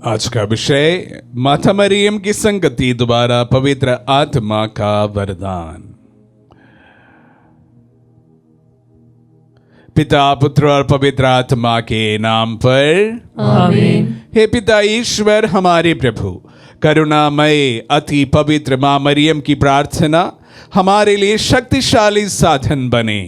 आज का विषय माता मरियम की संगति द्वारा पवित्र आत्मा का वरदान। पिता, पुत्र और पवित्र आत्मा के नाम पर आमीन। हे पिता ईश्वर, हमारे प्रभु करुणामय अति पवित्र मां मरियम की प्रार्थना हमारे लिए शक्तिशाली साधन बने।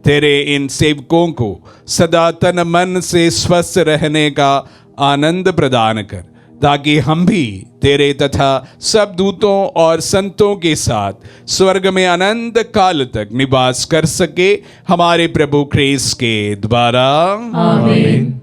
तेरे इन सेवकों को सदा तन मन से स्वस्थ रहने का आनंद प्रदान कर, ताकि हम भी तेरे तथा सब दूतों और संतों के साथ स्वर्ग में अनंत काल तक निवास कर सके, हमारे प्रभु ख्रीस्त के द्वारा। आमीन।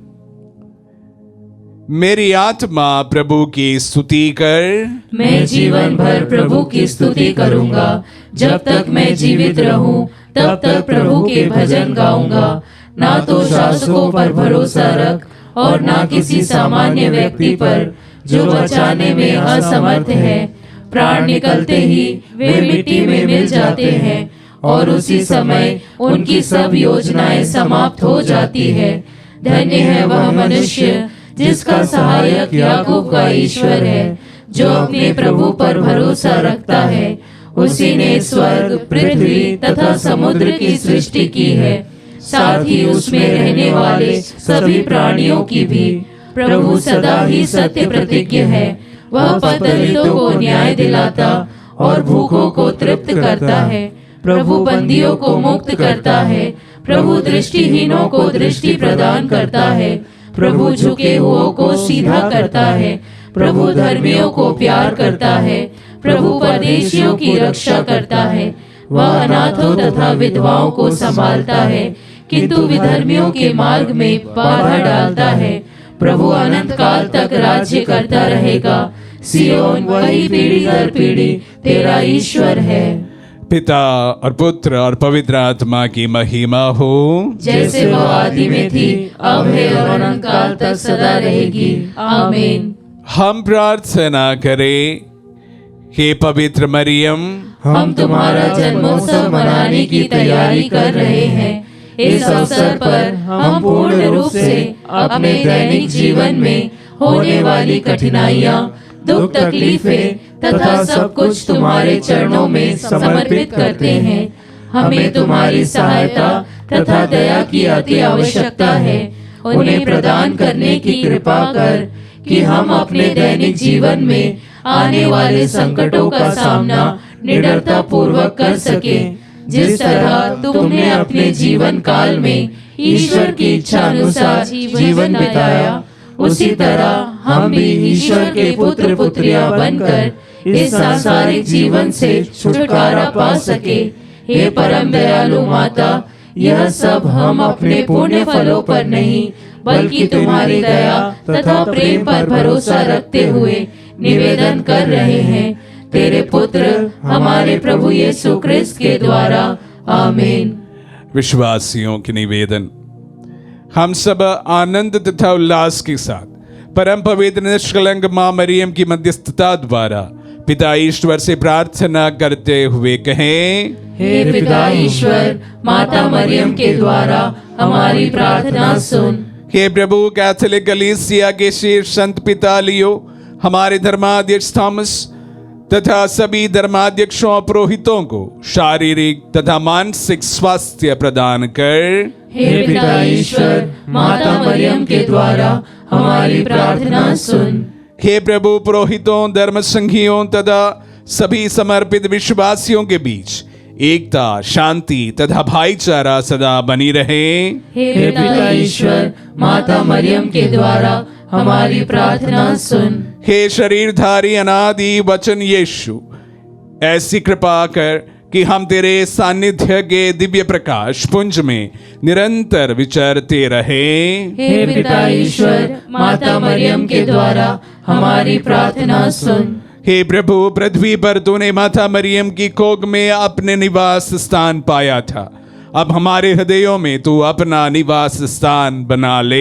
मेरी आत्मा प्रभु की स्तुति कर, मैं जीवन भर प्रभु की स्तुति करूंगा। जब तक मैं जीवित रहूं, तब तक प्रभु के भजन गाऊंगा। ना तो शासकों पर भरोसा रख और ना किसी सामान्य व्यक्ति पर, जो बचाने में असमर्थ है। प्राण निकलते ही वे मिट्टी में मिल जाते हैं और उसी समय उनकी सब योजनाएं समाप्त हो जाती है। धन्य है वह मनुष्य जिसका सहायक याकूब का ईश्वर है, जो अपने प्रभु पर भरोसा रखता है। उसी ने स्वर्ग, पृथ्वी तथा समुद्र की सृष्टि की है, साथ ही उसमें रहने वाले सभी प्राणियों की भी। प्रभु सदा ही सत्य प्रतिज्ञ है। वह पतितों को न्याय दिलाता और भूखों को तृप्त करता है। प्रभु बंदियों को मुक्त करता है। प्रभु दृष्टिहीनों को दृष्टि प्रदान करता है। प्रभु झुके हुओं को सीधा करता है। प्रभु धर्मियों को प्यार करता है। प्रभु परदेशियों की रक्षा करता है। वह अनाथों तथा विधवाओं को संभालता है, किंतु विधर्मियों के मार्ग में बाधा डालता है। प्रभु अनंत काल तक राज्य करता रहेगा। सियोन वही पीढ़ी दर पीढ़ी तेरा ईश्वर है। पिता और पुत्र और पवित्र आत्मा की महिमा हो, जैसे वह आदि में थी, अब है और अनंत काल तक सदा रहेगी। आमीन। हम प्रार्थना करें। हे पवित्र मरियम, हम तुम्हारा जन्मोत्सव मनाने की तैयारी कर रहे हैं। इस अवसर पर हम पूर्ण रूप से अपने दैनिक जीवन में होने वाली कठिनाइयाँ, दुख तकलीफें तथा सब कुछ तुम्हारे चरणों में समर्पित करते हैं। हमें तुम्हारी सहायता तथा दया की अति आवश्यकता है। उन्हें प्रदान करने की कृपा कर कि हम अपने दैनिक जीवन में आने वाले संकटों का सामना निडरता पूर्वक कर सके। जिस तरह तुमने अपने जीवन काल में ईश्वर की इच्छा अनुसार जीवन बिताया, उसी तरह हम भी ईश्वर के पुत्र पुत्रियां बनकर इस सांसारिक जीवन से छुटकारा पा सके। हे परम दयालु माता, यह सब हम अपने पुण्य फलों पर नहीं, बल्कि तुम्हारी दया तथा प्रेम पर भरोसा रखते हुए निवेदन कर रहे हैं। तेरे पुत्र हमारे प्रभु यीशु ख्रीस्त के द्वारा। आमीन। विश्वासियों के निवेदन। हम सब आनंद तथा उल्लास के साथ परम पवित्र निष्कलंक मां मरियम की मध्यस्थता द्वारा पिता ईश्वर से प्रार्थना करते हुए कहें, हे पिता ईश्वर, माता मरियम के द्वारा हमारी प्रार्थना सुन। हे प्रभु, कैथोलिक कलीसिया के शीर्ष संत पिता लियो, हमारे धर्माध्यक्ष थॉमस तथा सभी धर्माध्यक्षों और पुरोहितों को शारीरिक तथा मानसिक स्वास्थ्य प्रदान कर। हे पिता ईश्वर, माता मरियम के द्वारा हमारी प्रार्थना सुन। हे प्रभु, पुरोहितों, धर्म संघियों तथा सभी समर्पित विश्वासियों के बीच एकता, शांति तथा भाईचारा सदा बनी रहे। हे पिता ईश्वर, माता मरियम के द्वारा हमारी प्रार्थना सुन। हे शरीरधारी अनादि वचन यीशु, ऐसी कृपा कर कि हम तेरे सानिध्य के दिव्य प्रकाश पुंज में निरंतर विचरते रहे। हे पिता ईश्वर, माता मरियम के द्वारा हमारी प्रार्थना सुन। हे प्रभु, पृथ्वी पर तूने माता मरियम की कोख में अपने निवास स्थान पाया था अब हमारे हृदयों में तू अपना निवास स्थान बना ले।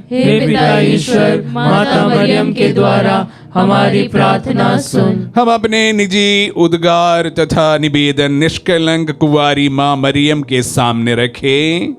हे पिता ईश्वर, माता मरियम के द्वारा हमारी प्रार्थना सुन। हम अपने निजी उद्गार तथा निवेदन निष्कलंक कुंवारी माँ मरियम के सामने रखें।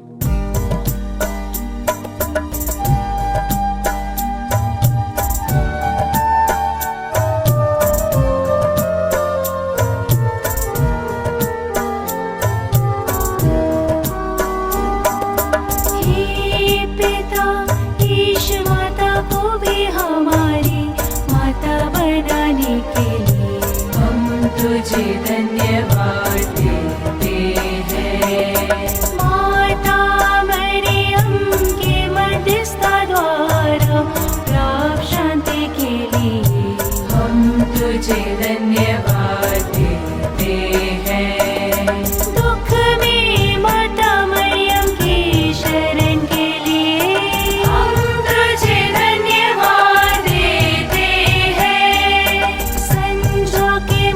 तुझे धन्यवाद देते हैं। माता मरियम के मध्यस्थता द्वारा प्राप्त शांति के लिए हम तुझे धन्यवाद देते हैं। दुख में माता मरियम की शरण के लिए हम तुझे धन्यवाद देते हैं। संजो के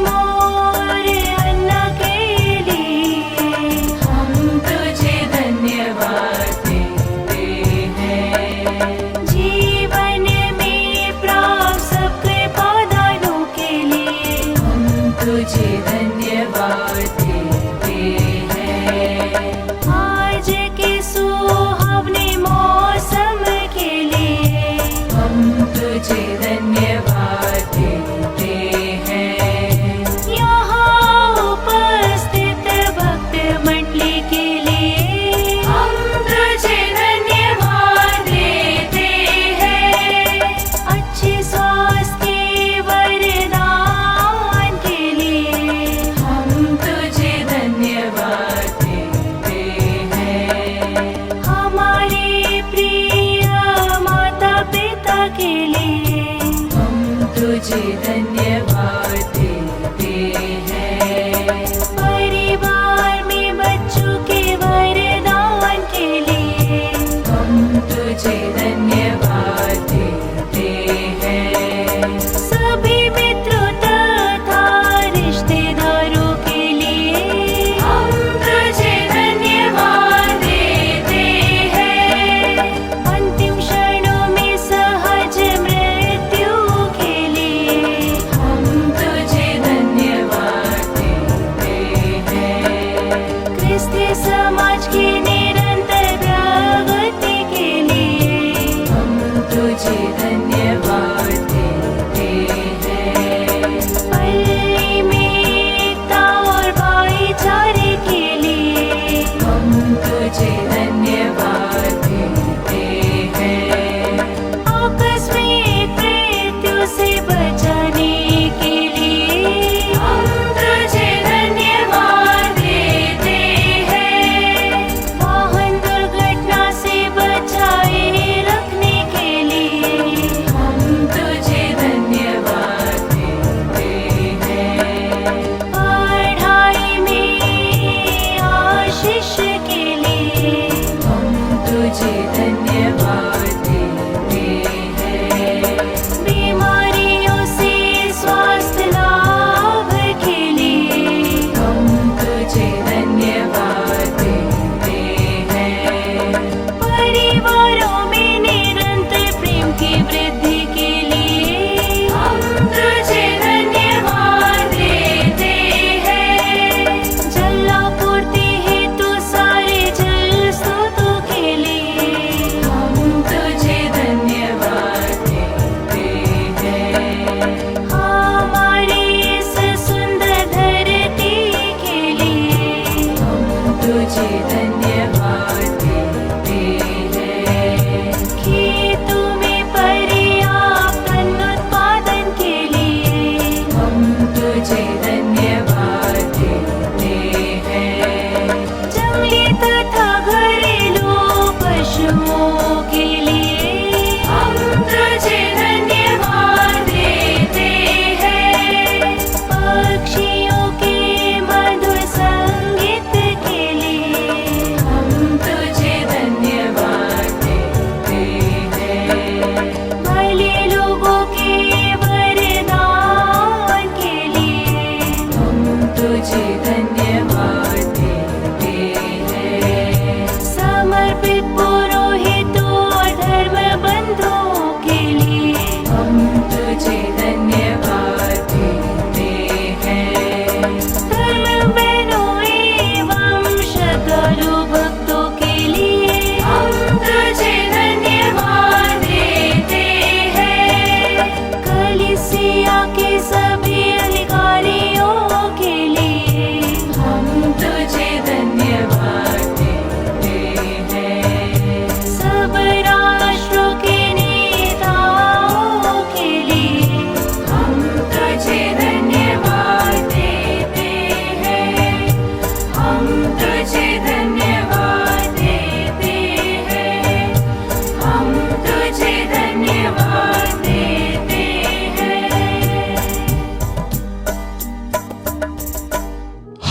तुझे धन्यवाद देते हैं। आज के सुहावने मौसम के लिए हम तुझे धन्यवाद देते हैं। यहाँ उपस्थित भक्त मंडली के लिए हम तुझे धन्यवाद देते हैं। अच्छे स्वास्थ्य के वरदान तुझे धन्यवाद देते हैं। परिवार में बच्चों के वरदान के लिए हम तुझे धन्यवाद देते हैं। सभी मित्रों तथा रिश्तेदारों के लिए हम तुझे धन्यवाद देते हैं। अंतिम क्षणों में सहज मृत्यु समाज की निरंतर प्रगति के लिए हम तुझे धन्यवाद देते हैं। पल्ली में एकता और भाईचारे के लिए हम तुझे धन्यवाद देते हैं। आकस्मिक मृत्यु से बचाने के लिए हम तुझे धन्यवाद देते हैं। वाहन दुर्घटना से बचाए रखने के लिए हम तुझे धन्यवाद देते हैं। पढ़ाई में आशीष के लिए हम तुझे धन्यवाद देते हैं। बीमारियों से स्वास्थ्य लाभ के लिए हम तुझे धन्यवाद देते हैं। परिवारों में निरंतर प्रेम की वृद्धि के लिए हम तुझे धन्यवाद देते हैं। जलापूर्ति हेतु सारे जल स्रोतों के लिए हम तुझे धन्यवाद देते हैं। हमारी इस सुंदर धरती के लिए हम तुझे धन्यवाद देते हैं। खेतों में पर्याप्त अन्न उत्पादन के लिए हम तुझे धन्यवाद देते हैं। जंगली तथा घरेलू पशुओं के लिए हम तुझे धन्यवाद देते हैं। पक्षियों के मधुर संगीत के लिए हम तुझे धन्यवाद देते हैं। भले लोगों के वरदान के लिए हम तुझे धन्यवाद देते हैं।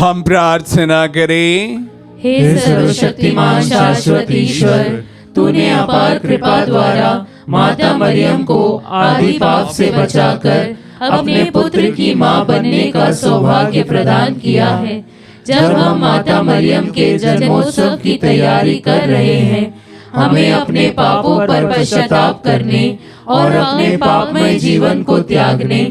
हम प्रार्थना करें। हे सर्वशक्तिमान शाश्वत ईश्वर, तूने अपार कृपा द्वारा माता मरियम को आदि पाप से बचाकर अपने पुत्र की मां बनने का सौभाग्य प्रदान किया है। जब हम माता मरियम के जन्मोत्सव की तैयारी कर रहे हैं, हमें अपने पापों पर पश्चाताप करने और अपने पापमय जीवन को त्यागने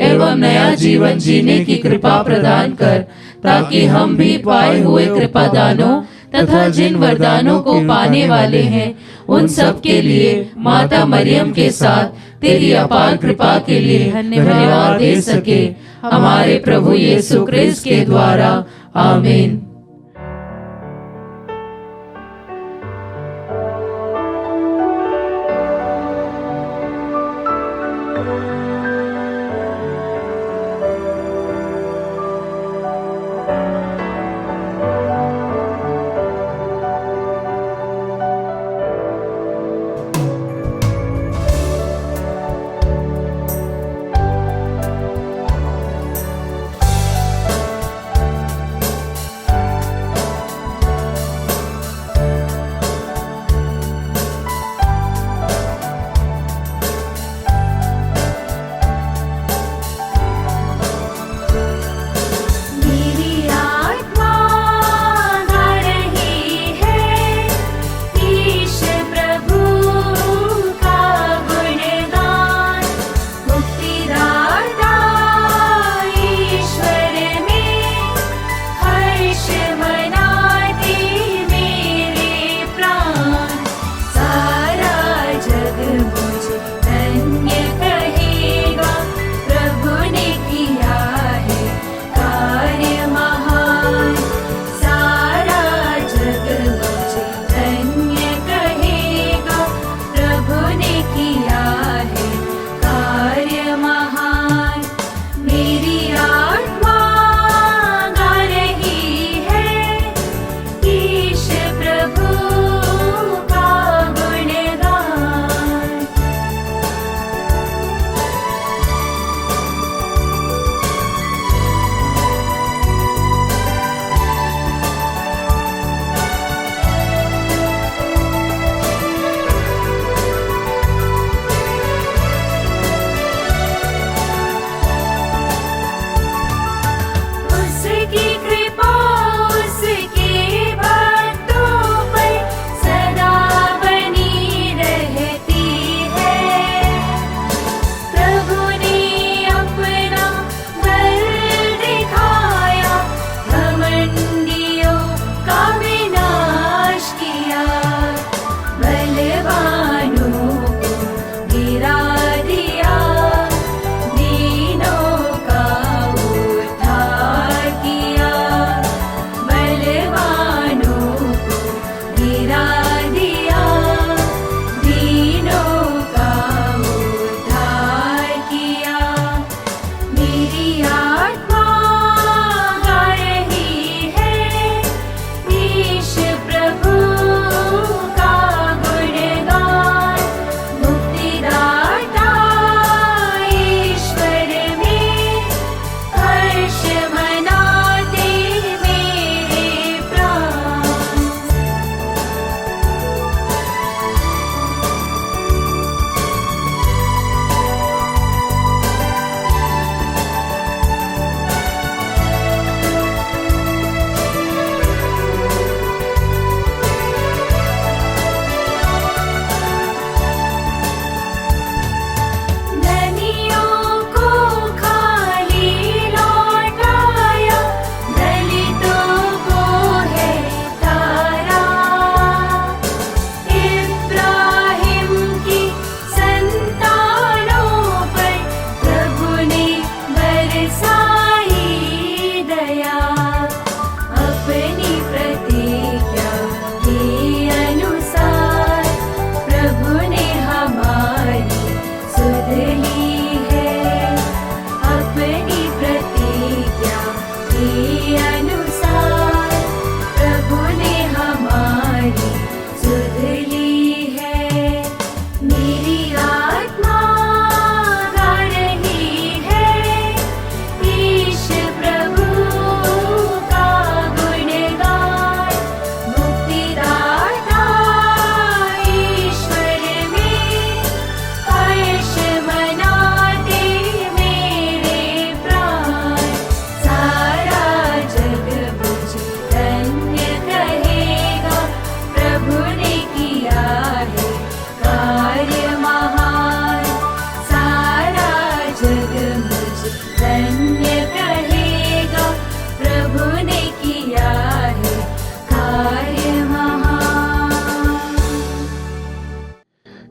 एवं नया जीवन जीने की कृपा प्रदान कर, ताकि हम भी पाए हुए कृपादानों तथा जिन वरदानों को पाने वाले हैं उन सब के लिए माता मरियम के साथ तेरी अपार कृपा के लिए धन्यवाद दे सके। हमारे प्रभु यीशु क्रिस्त के द्वारा, आमीन।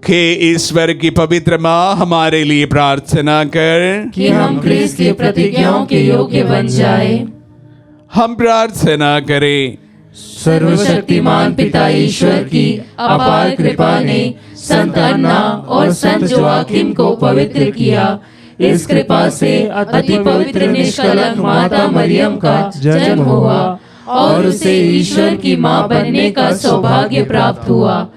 हे ईश्वर की पवित्र माँ, हमारे लिए प्रार्थना कर कि हम क्रिस्त की प्रतिज्ञाओं के योग्य बन जाए। हम प्रार्थना करें। सर्वशक्तिमान पिता ईश्वर की अपार कृपा ने संत अन्ना और संत जोआकिम को पवित्र किया। इस कृपा से अति पवित्र निष्कलंक माता मरियम का जन्म हुआ और उसे ईश्वर की माँ बनने का सौभाग्य प्राप्त हुआ।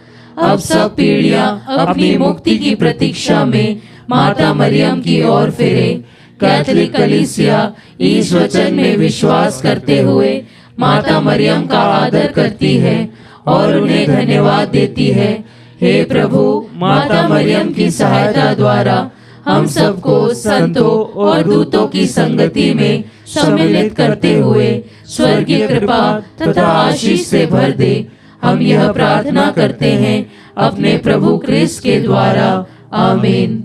अब सब पीढ़ियां अपनी मुक्ति की प्रतीक्षा में माता मरियम की ओर फिरे। कैथोलिक कलीसिया इस वचन में विश्वास करते हुए माता मरियम का आदर करती है और उन्हें धन्यवाद देती है। हे प्रभु, माता मरियम की सहायता द्वारा हम सबको संतों और दूतों की संगति में सम्मिलित करते हुए स्वर्गीय कृपा तथा आशीष से भर दे। हम यह प्रार्थना करते हैं अपने प्रभु क्रिस्त के द्वारा। आमीन।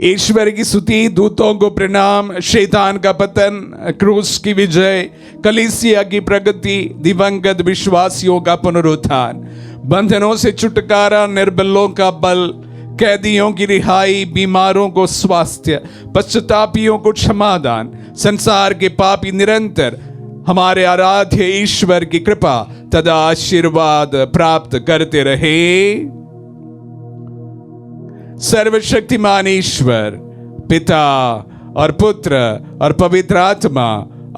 ईश्वर की स्तुति, दूतों को प्रणाम, शैतान का पतन, क्रूस की विजय, कलीसिया की प्रगति, दिवंगत विश्वासियों का पुनरुत्थान, बंधनों से छुटकारा, निर्बलों का बल, कैदियों की रिहाई, बीमारों को स्वास्थ्य, पश्चातापियों को क्षमादान, संसार के पापी निरंतर हमारे आराध्य ईश्वर की कृपा तथा आशीर्वाद प्राप्त करते रहे। सर्वशक्तिमान ईश्वर पिता और पुत्र और पवित्र आत्मा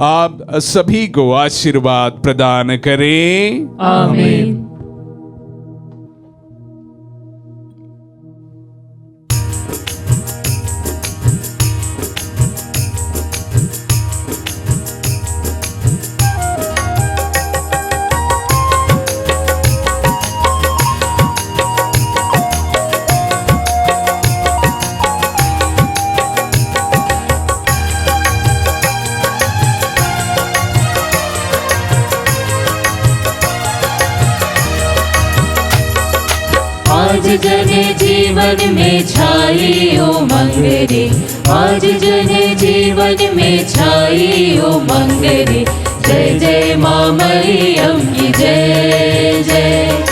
आप सभी को आशीर्वाद प्रदान करें। आमीन। आज जने जीवन में छाई उमंग रे, आज जने जीवन में छाई उमंग रे। जय जय माँ मरियम की जय जय,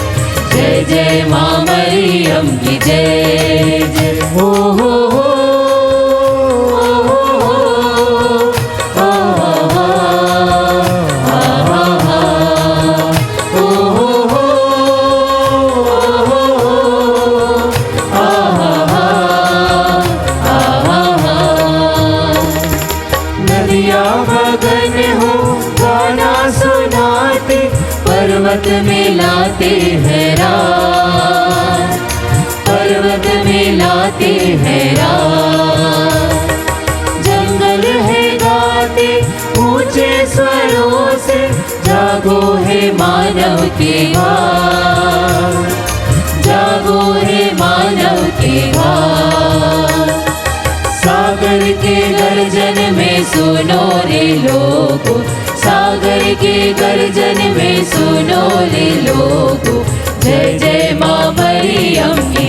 जय जय माँ मरियम की जय जय। हो हो हो पर्वत में लाते हैं रात, पर्वत में लाते हैं रात। जंगल है गाते ऊंचे स्वरों से, जागो है मानव के भाव, जागो है मानव के भाव। सागर के गर्जन में सुनो रे लोगो, सागर के गर्जन में सुनो रे लोगो। जय जय माँ मरियम की